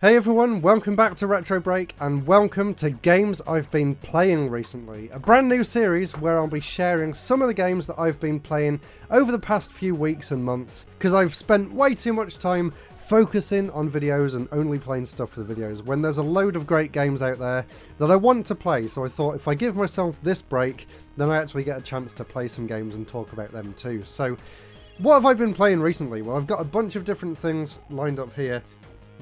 Hey everyone, welcome back to RetroBreak and welcome to Games I've Been Playing Recently, a brand new series where I'll be sharing some of the games that I've been playing over the past few weeks and months, because I've spent way too much time focusing on videos and only playing stuff for the videos when there's a load of great games out there that I want to play. So I thought if I give myself this break, then I actually get a chance to play some games and talk about them too. So what have I been playing recently? Well, I've got a bunch of different things lined up here.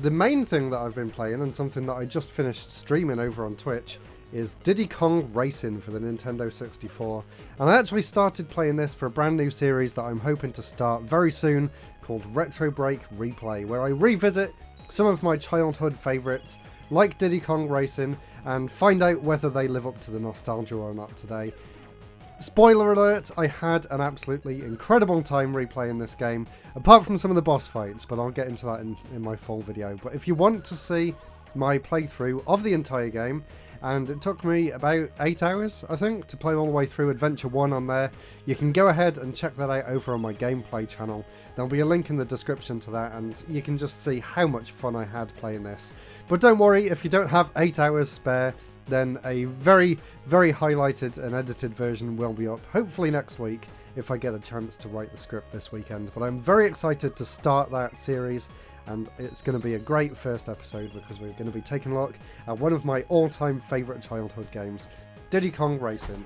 The main thing that I've been playing, and something that I just finished streaming over on Twitch, is Diddy Kong Racing for the Nintendo 64. And I actually started playing this for a brand new series that I'm hoping to start very soon, called RetroBreak Replay, where I revisit some of my childhood favourites, like Diddy Kong Racing, and find out whether they live up to the nostalgia or not today. Spoiler alert, I had an absolutely incredible time replaying this game, apart from some of the boss fights, but I'll get into that in my full video. But if you want to see my playthrough of the entire game, and it took me about 8 hours, I think, to play all the way through Adventure 1 on there, you can go ahead and check that out over on my gameplay channel. There'll be a link in the description to that, and you can just see how much fun I had playing this. But don't worry, if you don't have 8 hours spare, then a very, very highlighted and edited version will be up, hopefully next week, if I get a chance to write the script this weekend. But I'm very excited to start that series, and it's going to be a great first episode because we're going to be taking a look at one of my all-time favourite childhood games, Diddy Kong Racing.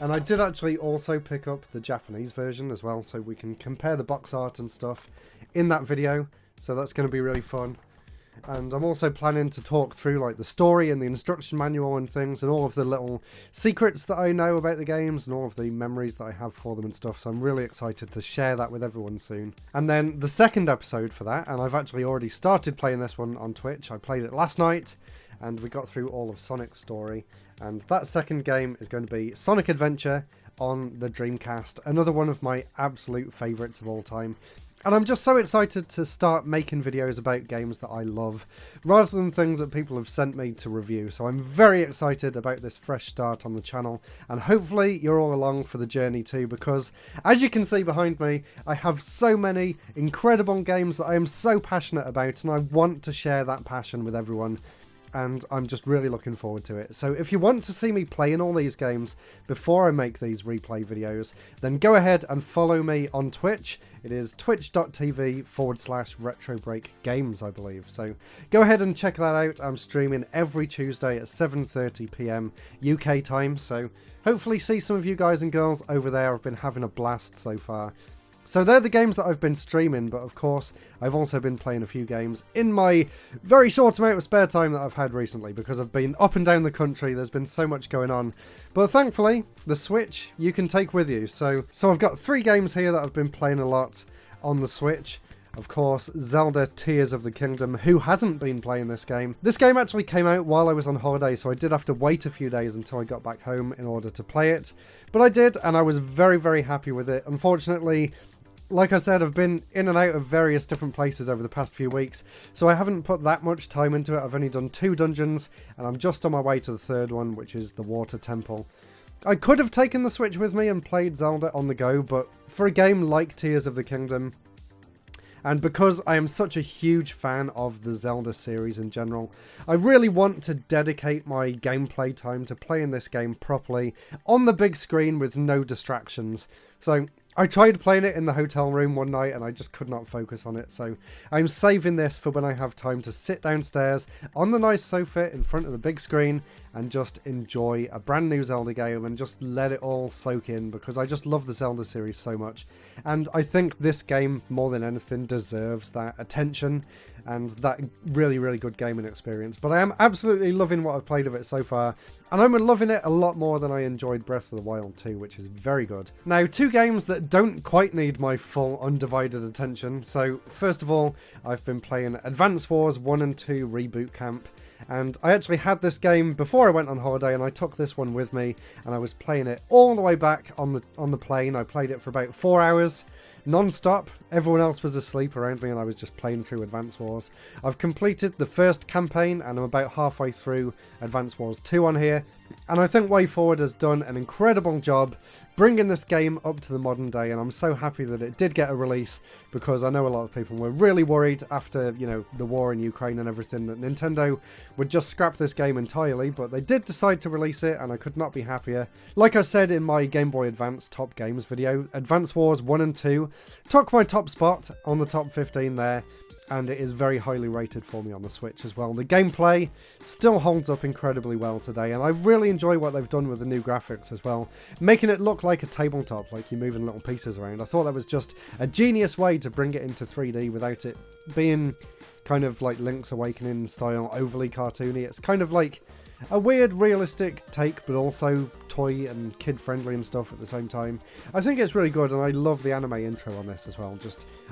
And I did actually also pick up the Japanese version as well, so we can compare the box art and stuff in that video, so that's going to be really fun. And I'm also planning to talk through like the story and the instruction manual and things, and all of the little secrets that I know about the games and all of the memories that I have for them and stuff. So I'm really excited to share that with everyone soon. And then the second episode for that, and I've actually already started playing this one on Twitch. I played it last night and we got through all of Sonic's story. And that second game is going to be Sonic Adventure on the Dreamcast, another one of my absolute favourites of all time. And I'm just so excited to start making videos about games that I love, rather than things that people have sent me to review. So I'm very excited about this fresh start on the channel, and hopefully you're all along for the journey too, because as you can see behind me, I have so many incredible games that I am so passionate about, and I want to share that passion with everyone. And I'm just really looking forward to it. So if you want to see me playing all these games before I make these replay videos, then go ahead and follow me on Twitch. It is twitch.tv/RetroBreakGames, I believe. So go ahead and check that out. I'm streaming every Tuesday at 7:30 PM UK time. So hopefully see some of you guys and girls over there. I've been having a blast so far. So they're the games that I've been streaming, but of course I've also been playing a few games in my very short amount of spare time that I've had recently, because I've been up and down the country. There's been so much going on, but thankfully the Switch you can take with you. So I've got 3 games here that I've been playing a lot on the Switch. Of course, Zelda Tears of the Kingdom. Who hasn't been playing this game? This game actually came out while I was on holiday, so I did have to wait a few days until I got back home in order to play it. But I did, and I was very, very happy with it. Unfortunately, like I said, I've been in and out of various different places over the past few weeks, so I haven't put that much time into it. I've only done 2 dungeons, and I'm just on my way to the 3rd one, which is the Water Temple. I could have taken the Switch with me and played Zelda on the go, but for a game like Tears of the Kingdom, and because I am such a huge fan of the Zelda series in general, I really want to dedicate my gameplay time to playing this game properly on the big screen with no distractions. So I tried playing it in the hotel room one night and I just could not focus on it, so I'm saving this for when I have time to sit downstairs on the nice sofa in front of the big screen and just enjoy a brand new Zelda game and just let it all soak in, because I just love the Zelda series so much. And I think this game, more than anything, deserves that attention and that really, really good gaming experience. But I am absolutely loving what I've played of it so far, and I'm loving it a lot more than I enjoyed Breath of the Wild 2, which is very good. Now, 2 games that don't quite need my full undivided attention. So first of all, I've been playing Advance Wars 1 and 2 Reboot Camp. And I actually had this game before I went on holiday, and I took this one with me, and I was playing it all the way back on the plane. I played it for about 4 hours, non-stop. Everyone else was asleep around me and I was just playing through Advance Wars. I've completed the first campaign and I'm about halfway through Advance Wars 2 on here, and I think WayForward has done an incredible job bringing this game up to the modern day, and I'm so happy that it did get a release, because I know a lot of people were really worried after, you know, the war in Ukraine and everything that Nintendo would just scrap this game entirely, but they did decide to release it, and I could not be happier. Like I said in my Game Boy Advance top games video, Advance Wars 1 and 2 took my top spot on the top 15 there, and it is very highly rated for me on the Switch as well. The gameplay still holds up incredibly well today, and I really enjoy what they've done with the new graphics as well, making it look like a tabletop, like you're moving little pieces around. I thought that was just a genius way to bring it into 3D without it being kind of like Link's Awakening style, overly cartoony. It's kind of like a weird realistic take, but also toy and kid friendly and stuff at the same time. I think it's really good, and I love the anime intro on this as well.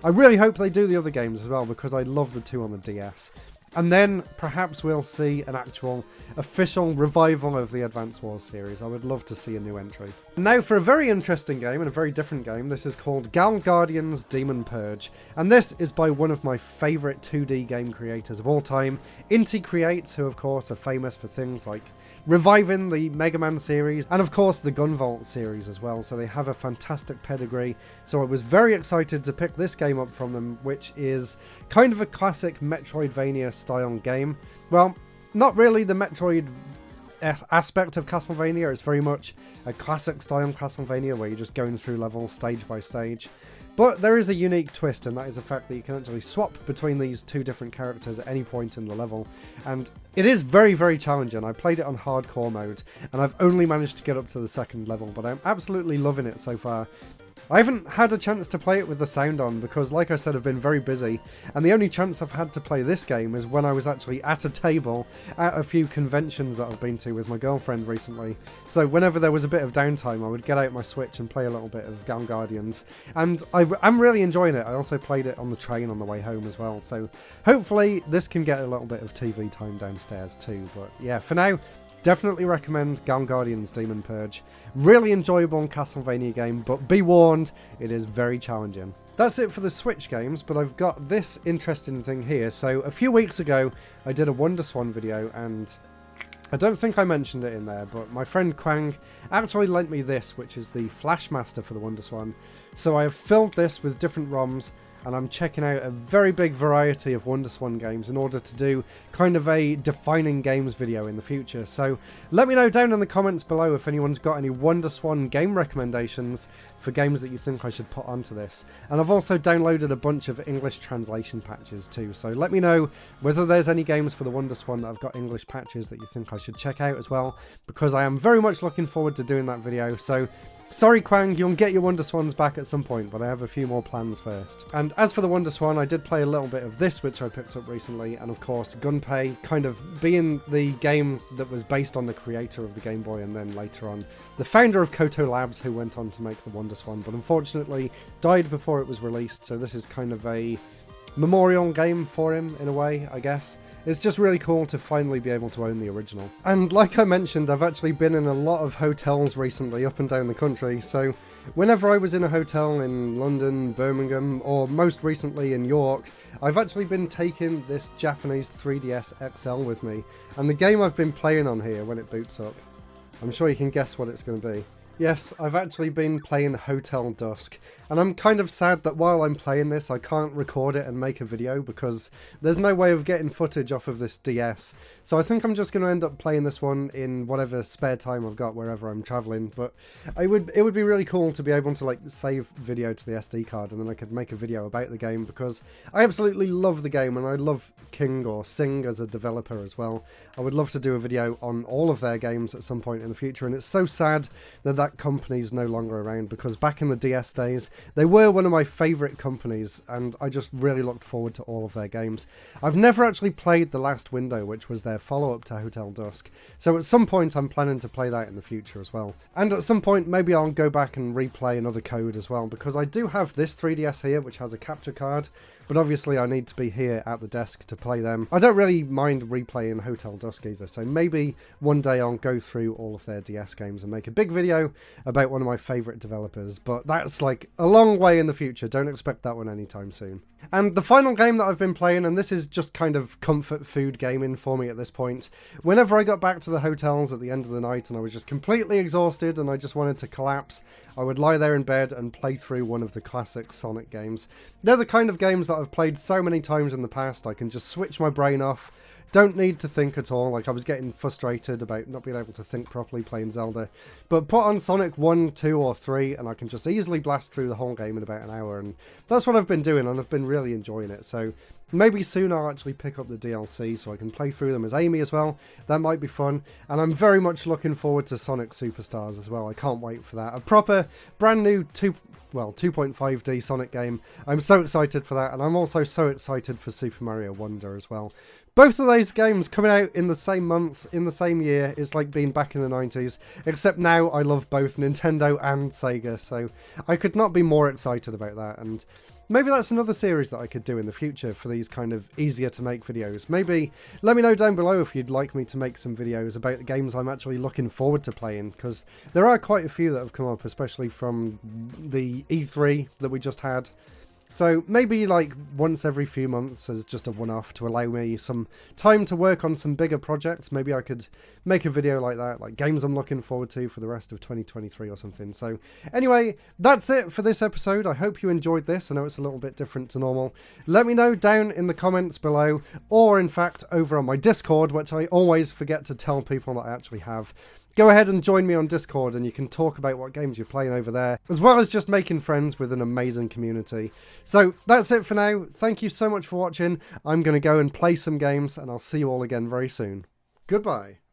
I really hope they do the other games as well, because I love the two on the DS. And then perhaps we'll see an actual official revival of the Advance Wars series. I would love to see a new entry. Now for a very interesting game and a very different game. This is called Gal Guardian's Demon Purge. And this is by one of my favourite 2D game creators of all time, Inti Creates, who of course are famous for things like reviving the Mega Man series and of course the Gunvolt series as well, so they have a fantastic pedigree. So I was very excited to pick this game up from them, which is kind of a classic Metroidvania style game. Well, not really the Metroid aspect of Castlevania. It's very much a classic style Castlevania where you're just going through levels stage by stage. But there is a unique twist, and that is the fact that you can actually swap between these two different characters at any point in the level. And it is very, very challenging. I played it on hardcore mode, and I've only managed to get up to the second level, but I'm absolutely loving it so far. I haven't had a chance to play it with the sound on because, like I said, I've been very busy, and the only chance I've had to play this game is when I was actually at a table at a few conventions that I've been to with my girlfriend recently. So whenever there was a bit of downtime, I would get out my Switch and play a little bit of Gal Guardians, and I'm really enjoying it. I also played it on the train on the way home as well, so hopefully this can get a little bit of TV time downstairs too. But yeah, for now, definitely recommend Gal Guardian's Demon Purge. Really enjoyable Castlevania game, but be warned, it is very challenging. That's it for the Switch games, but I've got this interesting thing here. So a few weeks ago, I did a Wonder Swan video, and I don't think I mentioned it in there, but my friend Kwang actually lent me this, which is the Flash Master for the Wonder Swan. So I have filled this with different ROMs, and I'm checking out a very big variety of Wonder Swan games in order to do kind of a defining games video in the future. So let me know down in the comments below if anyone's got any Wonder Swan game recommendations for games that you think I should put onto this. And I've also downloaded a bunch of English translation patches too, so let me know whether there's any games for the Wonder Swan that I've got English patches that you think I should check out as well, because I am very much looking forward to doing that video. So sorry Kwang, you'll get your Wonder Swans back at some point, but I have a few more plans first. And as for the Wonder Swan, I did play a little bit of this, which I picked up recently, and of course Gunpei, kind of being the game that was based on the creator of the Game Boy, and then later on the founder of Koto Labs, who went on to make the Wonder Swan, but unfortunately died before it was released, so this is kind of a memorial game for him in a way, I guess. It's just really cool to finally be able to own the original. And like I mentioned, I've actually been in a lot of hotels recently up and down the country, so whenever I was in a hotel in London, Birmingham, or most recently in York, I've actually been taking this Japanese 3DS XL with me, and the game I've been playing on here when it boots up, I'm sure you can guess what it's going to be. Yes, I've actually been playing Hotel Dusk, and I'm kind of sad that while I'm playing this I can't record it and make a video because there's no way of getting footage off of this DS. So I think I'm just going to end up playing this one in whatever spare time I've got wherever I'm travelling, but it would be really cool to be able to like save video to the SD card and then I could make a video about the game, because I absolutely love the game and I love King or Sing as a developer as well. I would love to do a video on all of their games at some point in the future, and it's so sad that that company's no longer around, because back in the DS days they were one of my favourite companies and I just really looked forward to all of their games. I've never actually played The Last Window, which was their follow-up to Hotel Dusk, so at some point I'm planning to play that in the future as well. And at some point maybe I'll go back and replay another Code as well, because I do have this 3DS here which has a capture card, but obviously I need to be here at the desk to play them. I don't really mind replaying Hotel Dusk either, so maybe one day I'll go through all of their DS games and make a big video about one of my favourite developers, but that's like a long way in the future. Don't expect that one anytime soon. And the final game that I've been playing, and this is just kind of comfort food gaming for me at this point, whenever I got back to the hotels at the end of the night and I was just completely exhausted and I just wanted to collapse, I would lie there in bed and play through one of the classic Sonic games. They're the kind of games that I've played so many times in the past, I can just switch my brain off. Don't need to think at all. Like, I was getting frustrated about not being able to think properly playing Zelda. But put on Sonic 1, 2 or 3 and I can just easily blast through the whole game in about an hour. And that's what I've been doing and I've been really enjoying it. So maybe soon I'll actually pick up the DLC so I can play through them as Amy as well. That might be fun. And I'm very much looking forward to Sonic Superstars as well. I can't wait for that. A proper brand new 2.5D Sonic game. I'm so excited for that. And I'm also so excited for Super Mario Wonder as well. Both of those games coming out in the same month, in the same year. It's like being back in the 90s. Except now I love both Nintendo and Sega. So I could not be more excited about that. And maybe that's another series that I could do in the future for these kind of easier to make videos. Maybe let me know down below if you'd like me to make some videos about the games I'm actually looking forward to playing, because there are quite a few that have come up, especially from the E3 that we just had. So maybe like once every few months as just a one-off to allow me some time to work on some bigger projects. Maybe I could make a video like that, like games I'm looking forward to for the rest of 2023 or something. So anyway, that's it for this episode. I hope you enjoyed this. I know it's a little bit different to normal. Let me know down in the comments below, or in fact over on my Discord, which I always forget to tell people that I actually have. Go ahead and join me on Discord and you can talk about what games you're playing over there, as well as just making friends with an amazing community. So that's it for now. Thank you so much for watching. I'm going to go and play some games and I'll see you all again very soon. Goodbye.